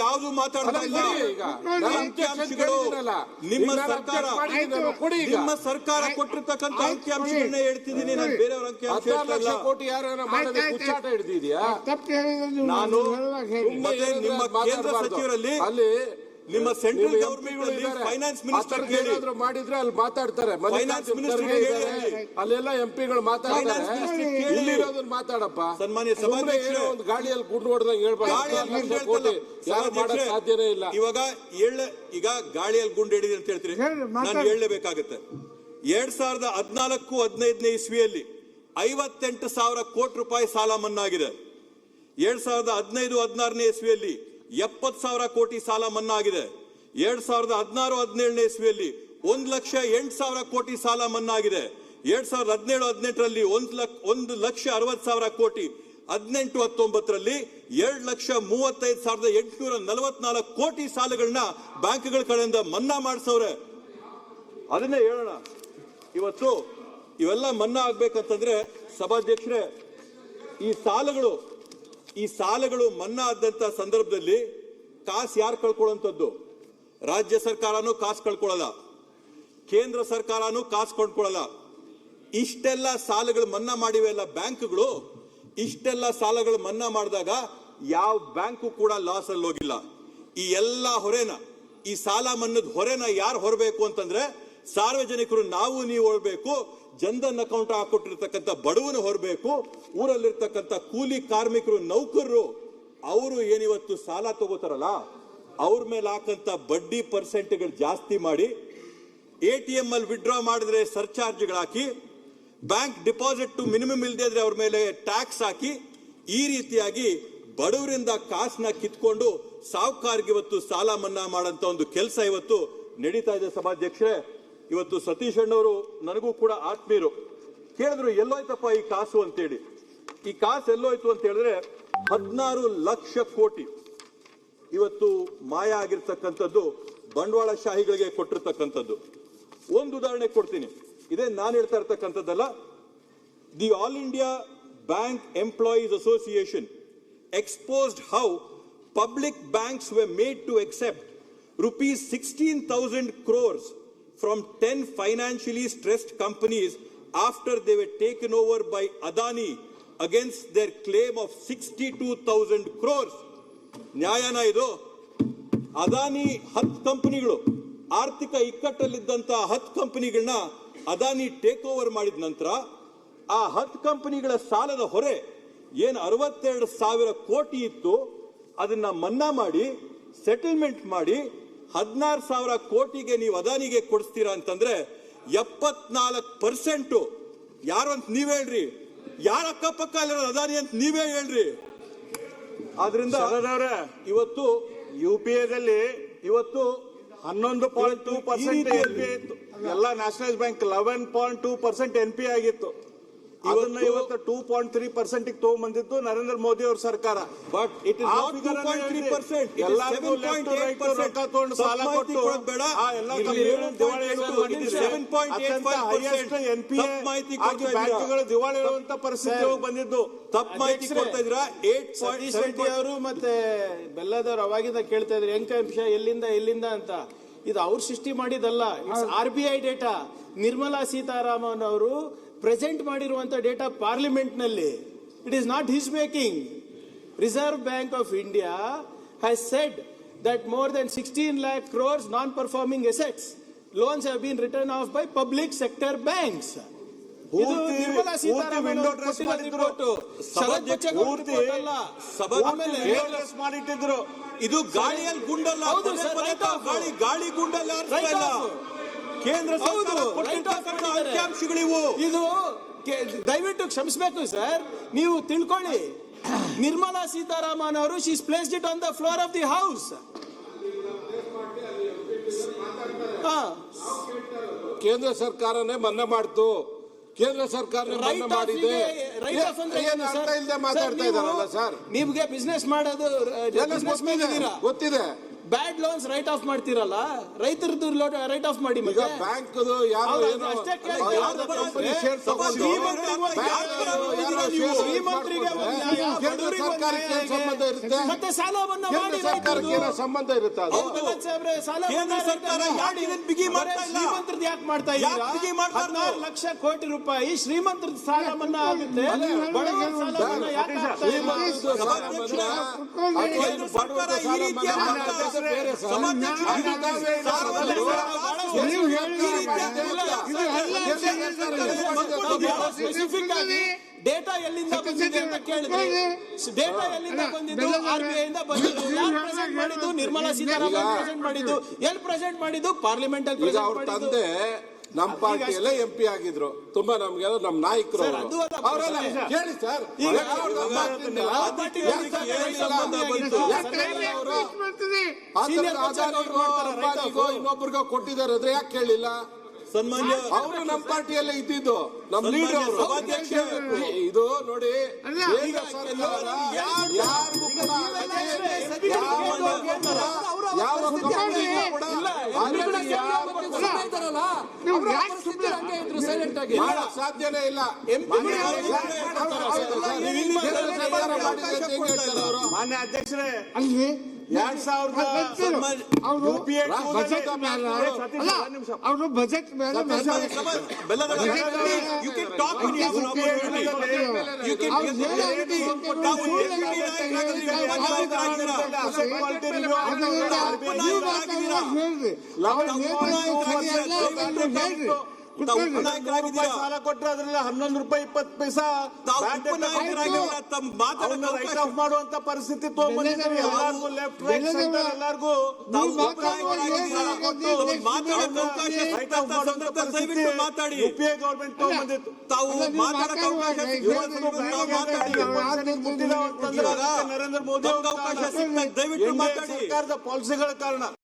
ಯಾವುದು ಮಾತಾಡ್ತಾ ಇಲ್ಲ. ಅಂಕಿಅಂಶಗಳು ನಿಮ್ಮ ಸರ್ಕಾರ ಕೊಟ್ಟಿರ್ತಕ್ಕಂಥ ಅಂಕಿಅಂಶಗಳನ್ನ ಹೇಳ್ತಿದ್ದೀನಿ ನಾನು, ಬೇರೆಯವ್ರ ಅಂಕಿಅಂಶ ಹೇಳ್ತಾ ಇಲ್ಲ. ಕೋಟಿ ಯಾರು ಹುಚ್ಚಾಟ ಹಿಡಿದಿದ್ಯಾ? ನಾನು ಮತ್ತೆ ನಿಮ್ಮ ಕೇಂದ್ರ ಸಚಿವರಲ್ಲಿ ಅಲ್ಲಿ ನಿಮ್ಮ ಸೆಂಟ್ರಲ್ ಗವರ್ಮೆಂಟ್ ಫೈನಾನ್ಸ್ ಮಿನಿಸ್ಟರ್ ಮಾಡಿದ್ರೆ ಅಲ್ಲಿ ಮಾತಾಡ್ತಾರೆ, ಫೈನಾನ್ಸ್ ಮಿನಿಸ್ಟರ್ ಅಲ್ಲೆಲ್ಲ ಎಂಪಿಗಳು ಮಾತಾಡ್ತಾರೆ. ಇಲ್ಲಿರೋದನ್ನ ಮಾತಾಡಪ್ಪ. ಸನ್ಮಾನ್ಯ ಸಭಾಧ್ಯಕ್ಷರೇ, ಒಂದು ಗಾಡಿಯಲ್ಲಿ ಗುಂಡು ಹೊಡೆದಂಗೆ ಹೇಳ್ಬಾರ್ದು. ಯಾರು ಮಾಡಕ್ ಸಾಧ್ಯನೇ ಇಲ್ಲ. ಈಗ ಗಾಳಿಯಲ್ಲಿ ಗುಂಡು ಹಿಡಿದಿ ಅಂತ ಹೇಳ್ತೀರಿ, ನಾನು ಹೇಳಲೇಬೇಕಾಗುತ್ತೆ. 2014-15 ಇಸ್ವಿಯಲ್ಲಿ 58,000 ಕೋಟಿ ರೂಪಾಯಿ ಸಾಲ ಮನ್ನಾ ಆಗಿದೆ. 2015-16 ಇಸ್ವಿಯಲ್ಲಿ 70,000 ಕೋಟಿ ಸಾಲ ಮನ್ನಾ ಆಗಿದೆ. 2016-17 ಇಸ್ವಿಯಲ್ಲಿ 1,08,000 ಕೋಟಿ ಸಾಲ ಮನ್ನಾ ಆಗಿದೆ. 2017-18ರಲ್ಲಿ 1,60,000 ಕೋಟಿ, 18-19ರಲ್ಲಿ 2,35,844 ಕೋಟಿ ಸಾಲಗಳನ್ನ ಬ್ಯಾಂಕ್ಗಳ ಕಡೆಯಿಂದ ಮನ್ನಾ ಮಾಡಿಸವ್ರೆ. ಅದನ್ನೇ ಹೇಳೋಣ. ಇವತ್ತು ಇವೆಲ್ಲ ಮನ್ನಾ ಆಗ್ಬೇಕಂತಂದ್ರೆ ಸಭಾಧ್ಯಕ್ಷರೇ, ಈ ಸಾಲಗಳು ಮನ್ನಾ ಆದಂತ ಸಂದರ್ಭದಲ್ಲಿ ಕಾಸು ಯಾರು ಕಳ್ಕೊಳ್ಳುವಂಥದ್ದು? ರಾಜ್ಯ ಸರ್ಕಾರನೂ ಕಾಸು ಕಳ್ಕೊಳ್ಳಲ್ಲ, ಕೇಂದ್ರ ಸರ್ಕಾರನೂ ಕಾಸು ಕೊಂಡ್ಕೊಳ್ಳಲ್ಲ. ಇಷ್ಟೆಲ್ಲ ಸಾಲಗಳು ಮನ್ನಾ ಮಾಡಿವೆಲ್ಲ ಬ್ಯಾಂಕ್ಗಳು. ಇಷ್ಟೆಲ್ಲ ಸಾಲಗಳು ಮನ್ನಾ ಮಾಡಿದಾಗ ಯಾವ ಬ್ಯಾಂಕು ಕೂಡ ಲಾಸ್ ಅಲ್ಲಿ ಹೋಗಿಲ್ಲ. ಈ ಎಲ್ಲ ಹೊರೆನ, ಈ ಸಾಲ ಮನ್ನದ ಹೊರೆನ ಯಾರು ಹೊರಬೇಕು ಅಂತಂದ್ರೆ ಸಾರ್ವಜನಿಕರು, ನಾವು ನೀವು ಹೊರಬೇಕು. ಜನ್ಧನ್ ಅಕೌಂಟ್ ಹಾಕೊಟ್ಟಿರ್ತಕ್ಕಂಥ ಬಡವನು ಹೊರಬೇಕು. ಊರಲ್ಲಿರ್ತಕ್ಕಂಥ ಕೂಲಿ ಕಾರ್ಮಿಕರು, ನೌಕರರು, ಅವರು ಏನಿವತ್ತು ಸಾಲ ತಗೋತಾರಲ್ಲ ಅವ್ರ ಮೇಲೆ ಹಾಕಂತ ಬಡ್ಡಿ ಪರ್ಸೆಂಟ್ಗಳು ಜಾಸ್ತಿ ಮಾಡಿ, ATM ಅಲ್ಲಿ ವಿಡ್ರಾ ಮಾಡಿದ್ರೆ ಸರ್ಚಾರ್ಜ್ಗಳು ಹಾಕಿ, ಬ್ಯಾಂಕ್ ಡಿಪಾಸಿಟ್ ಮಿನಿಮಮ್ ಇಲ್ಲದೆ ಇದ್ರೆ ಅವ್ರ ಮೇಲೆ ಟ್ಯಾಕ್ಸ್ ಹಾಕಿ, ಈ ರೀತಿಯಾಗಿ ಬಡವರಿಂದ ಕಾಸನ್ನ ಕಿತ್ಕೊಂಡು ಸಾಹುಕಾರರಿಗೆ ಇವತ್ತು ಸಾಲ ಮನ್ನಾ ಮಾಡಂತ ಒಂದು ಕೆಲಸ ಇವತ್ತು ನಡೀತಾ ಇದೆ. ಸಭಾಧ್ಯಕ್ಷರೇ, ಇವತ್ತು ಸತೀಶ್ ಅಣ್ಣವರು ನನಗೂ ಕೂಡ ಆತ್ಮೀಯರು, ಕೇಳಿದ್ರು ಎಲ್ಲೋಯ್ತಪ್ಪ ಈ ಕಾಸು ಅಂತೇಳಿ. ಈ ಕಾಸು ಎಲ್ಲೋಯ್ತು ಅಂತ ಹೇಳಿದ್ರೆ 16 ಲಕ್ಷ ಕೋಟಿ ಇವತ್ತು ಮಾಯ ಆಗಿರ್ತಕ್ಕಂಥದ್ದು, ಬಂಡವಾಳಶಾಹಿಗಳಿಗೆ ಕೊಟ್ಟಿರ್ತಕ್ಕಂಥದ್ದು. ಒಂದು ಉದಾಹರಣೆ ಕೊಡ್ತೀನಿ, ಇದೇ ನಾನು ಹೇಳ್ತಾ ಇರ್ತಕ್ಕಂಥದ್ದಲ್ಲ. The all India bank employees association exposed how public banks were made to accept rupees 16,000 crores from 10 financially stressed companies after they were taken over by Adani against their claim of 62,000 crores. ನ್ಯಾಯನ ಇದು? ಅದಾನಿ 10 ಕಂಪನಿಗಳು, ಆರ್ಥಿಕ ಇಕ್ಕಟ್ಟಲ್ಲಿದ್ದಂತ 10 ಕಂಪನಿಗಳನ್ನ Adani take over ಮಾಡಿದ ನಂತರ ಆ 10 ಕಂಪನಿಗಳ ಸಾಲದ ಹೊರೆ ಏನು 62,000 ಕೋಟಿ ಇತ್ತು, ಅದನ್ನ ಮನ್ನಾ ಮಾಡಿ ಸೆಟಲ್ಮೆಂಟ್ ಮಾಡಿ 16,000 ಕೋಟಿಗೆ ನೀವು ಅದಾನಿಗೆ ಕೊಡಿಸ್ತೀರಾ ಅಂತಂದ್ರೆ 74%. ಯಾರು ಅಂತ ನೀವೇ ಹೇಳ್ರಿ, ಯಾರ ಅಕ್ಕಪಕ್ಕ ಇರೋ ಅದಾನಿ ಅಂತ ನೀವೇ ಹೇಳ್ರಿ. ಆದ್ರಿಂದ ಇವತ್ತು UPAದಲ್ಲಿ ಇವತ್ತು 11.2% NPA ಇತ್ತು. ಎಲ್ಲ ನ್ಯಾಷನಲೈಸ್ ಬ್ಯಾಂಕ್ 11.2% NPA ಆಗಿತ್ತು. ಅದನ್ನ ಇವತ್ತು 2.3% ತಗೊಂಡ್ಬಂದಿದ್ದು ನರೇಂದ್ರ ಮೋದಿ ಅವ್ರ ಸರ್ಕಾರ. But it is not 2.3%. ಎಲ್ಲರಿಗೂ ರೊಕ್ಕ ತಗೊಂಡು ಸಾಲ ಕೊಟ್ಟು ಬೇಡ, ಎಲ್ಲ ಬ್ಯಾಂಕ್ಗಳು ದಿವಾಳಿ ಹೇಳುವಂತ ಪರಿಸ್ಥಿತಿ ಬಂದಿದ್ದು. ತಪ್ಪು ಮಾಹಿತಿ ಕೊಡ್ತಾ ಇದ್ರ. 8 ಅವರು ಮತ್ತೆ ಬೆಲ್ಲದವರು ಅವಾಗಿಂದ ಕೇಳ್ತಾ ಇದ್ರು ಅಂಕಿಅಂಶ ಎಲ್ಲಿಂದ ಅಂತ. ಇದು ಅವ್ರು ಸೃಷ್ಟಿ ಮಾಡಿದಲ್ಲ, it's RBI data. Nirmala Sitharaman ಅವರು ಪ್ರೆಸೆಂಟ್ ಮಾಡಿರುವಂತ ಡೇಟಾ ಪಾರ್ಲಿಮೆಂಟ್ ನಲ್ಲಿ. It is not his making. Reserve Bank of India has said that more than 16 lakh crores non-performing assets loans have been written off by public sector banks. Nirmala Sitharaman ಮಾಡಿಟ್ಟಿದ್ರು. ಇದು ಗಾಳಿಯಲ್ಲಿ ಗುಂಡಲ್ಲ, ಗಾಳಿ ಗುಂಡಲ್ಲ, ಕೇಂದ್ರ ಸರ್ಕಾರ ಅಂಕಿಅಂಶಗಳಿವು. ಇದು ದಯವಿಟ್ಟು ಕ್ಷಮಿಸಬೇಕು ಸರ್, ನೀವು ತಿಳ್ಕೊಳ್ಳಿ. ನಿರ್ಮಲಾ ಸೀತಾರಾಮನ್ ಅವರು she is placed it on the floor of the house. ಕೇಂದ್ರ ಸರ್ಕಾರನೇ ಮನ್ನಾ ಮಾಡ್ತು, ಕೇಂದ್ರ ಸರ್ಕಾರ ಮನ್ನಾ ಮಾಡಿದೆ. ಮಾತಾಡ್ತಾ ಇದ್ದಾರಲ್ಲ ಸರ್, ನಿಮ್ಗೆ ಬಿಸ್ನೆಸ್ ಮಾಡೋದು ಗೊತ್ತಿದೆ. ಬ್ಯಾಡ್ ಲೋನ್ಸ್ ರೈಟ್ ಆಫ್ ಮಾಡ್ತೀರಲ್ಲ, ರೈತರದ್ದು ರೈಟ್ ಆಫ್ ಮಾಡಿ. ಈಗ ಮತ್ತೆ ಬ್ಯಾಂಕ್ ಯಾರು ಹೌದು, ಏನೋ ಅಷ್ಟೇ ಕೇಳ್ತೀನಿ. ಯಾವ್ದೋ ಕಂಪನಿ ಶೇರ್ ತಗೊಂಡು ಶ್ರೀಮಂತರಿಗೆ ಒಂದು ನ್ಯಾಯ, ಕೇಂದ್ರ ಬಡವರಿಗೆ ಒಂದು ಸರ್ಕಾರಕ್ಕೆ ನ್ಯಾಯ ಸಂಬಂಧ ಇರುತ್ತೆ. ಮತ್ತೆ ಸಾಲ ಮನ್ನಾ ಕೇಂದ್ರ ಮಾಡಿ ಸರ್ಕಾರಕ್ಕೆ ಏನೋ ಸಂಬಂಧ ಇರುತ್ತೆ ಅದು. ಭಗವಂತ ಸಾಹೇಬ್ರೆ, ಸಾಲ ಕೇಂದ್ರ ಮನ್ನಾ ಸರ್ಕಾರ ಯಾಕೆ ಇದನ್ನ ಬಿಗಿ ಮಾಡ್ತಾ ಇಲ್ಲ? ಶ್ರೀಮಂತರದ್ದು ಯಾಕೆ ಮಾಡ್ತಾ ಯಾಕೆ ಬಿಗಿ ಮಾಡ್ತಾ ಇಲ್ಲ? 16 ಲಕ್ಷ ಕೋಟಿ ರೂಪಾಯಿ ಶ್ರೀಮಂತರದ್ದು ಸಾಲ ಮನ್ನಾ ಆಗುತ್ತೆ, ಬಡವರ ಸಾಲ ಮನ್ನಾ ಯಾಕೆ ಆಗ್ತಾ ಇಲ್ಲ? ಕೇಂದ್ರ ಸರ್ಕಾರ ಈ ರೀತಿಯ ಬೇರೆ ಸ್ಪೆಸಿಫಿಕ್ ಆಗಿ ಡೇಟಾ ಎಲ್ಲಿಂದ ಬಂದಿದೆ ಅಂತ ಕೇಳಿದ್ರೆ, ಡೇಟಾ ಎಲ್ಲಿಂದ ಬಂದಿದ್ದು? RBI ಇಂದ ಬಂದಿದ್ದು. ಯಾರು ಪ್ರೆಸೆಂಟ್ ಮಾಡಿದ್ದು? ನಿರ್ಮಲಾ ಸೀತಾರಾಮನ್ ಪ್ರೆಸೆಂಟ್ ಮಾಡಿದ್ದು. ಎಲ್ಲಿ ಪ್ರೆಸೆಂಟ್ ಮಾಡಿದ್ದು? ಪಾರ್ಲಿಮೆಂಟ್ ಅಲ್ಲಿ ಈಗ ಪ್ರೆಸೆಂಟ್ ಅವ್ರ ಮಾಡಿದ್ದು. ತಂದೆ ನಮ್ಮ ಪಾರ್ಟಿಯಲ್ಲೇ MP ಆಗಿದ್ರು. ತುಂಬಾ ನಮ್ಗೆಲ್ಲ ನಮ್ಮ ನಾಯಕರು ಸರ್, ಅದು ಅಲ್ಲ. ಅವರೆಲ್ಲ ಕೇಳಿ ಸರ್, ಈಗ ಇನ್ನೊಬ್ರಿಗೋ ಕೊಟ್ಟಿದ್ದಾರೆ ಅಂದ್ರೆ ಯಾಕೆ ಕೇಳಿಲ್ಲ? ಸನ್ಮಾನ್ಯ ಅವರು ನಮ್ಮ ಪಾರ್ಟಿಯಲ್ಲೇ ಇದ್ದಿದ್ದು, ನಮ್ಮ ಲೀಡರ್ ಅವರು. ಇದು ನೋಡಿ, ಕೇಂದ್ರ ಸರ್ಕಾರ ಯಾರಿಗೂ ಕೂಡ ಯಾವ ಕಂಪನಿಗೂ ಕೂಡ ಮಾಡಕ್ ಸಾಧ್ಯನೇ ಇಲ್ಲ. ಮಾನ್ಯ ಅಧ್ಯಕ್ಷರೇ, ಅಲ್ಲಿ 2000 ಅವರು UPA ಬಜೆಟ್ ಮೇಲೆ ಅವರು ಬಜೆಟ್ ಮೇಲೆ you can talk when you have an opportunity. You can ತಾವು deputy ನಾಯಕರಾಗಿದ್ದೀರಾ. ಸಾಲ ಕೊಟ್ಟರೆ ಅದರಲ್ಲಿ 11 ರೂಪಾಯಿ 20 ಪೈಸಾ ತಾವು ಉಪನಾಯಕರಾಗಿದ್ದೀರಾ. ತಮ್ಮ ಮಾತಾಡೋಕೆ ರೈಟ್ ಅವಕಾಶ ಆಫ್ ಮಾಡುವಂತ ಪರಿಸ್ಥಿತಿ ತಗೊಂಡ್ಬಂದಿದ್ದೀರಿ. ಎಲ್ಲರಿಗೂ ಲೆಫ್ಟ್ ರೈಟ್ ಸೆಂಟರ್ ಎಲ್ಲರಿಗೂ ತಾವು ಉಪನಾಯಕರಾಗಿದ್ದೀರಾ. ತಮ್ಮ ಮಾತಾಡೋಕೆ ಅವಕಾಶ ಸಿಕ್ತಂತ ಸಂದರ್ಭದಲ್ಲಿ ದಯವಿಟ್ಟು ಮಾತಾಡಿ. UPA ಗವರ್ಮೆಂಟ್ ತಗೊಂಡ್ಬಂದಿತ್ತು. ತಾವು ಮಾತಾಡೋಕೆ ಅವಕಾಶ ಮಾತಾಡಿ. ನರೇಂದ್ರ ಮೋದಿ ಅವಕಾಶ ಸಿಕ್ತ ದಯವಿಟ್ಟು ಮಾತಾಡಿ. ಸರ್ಕಾರದ ಪಾಲಿಸಿಗಳ ಕಾರಣ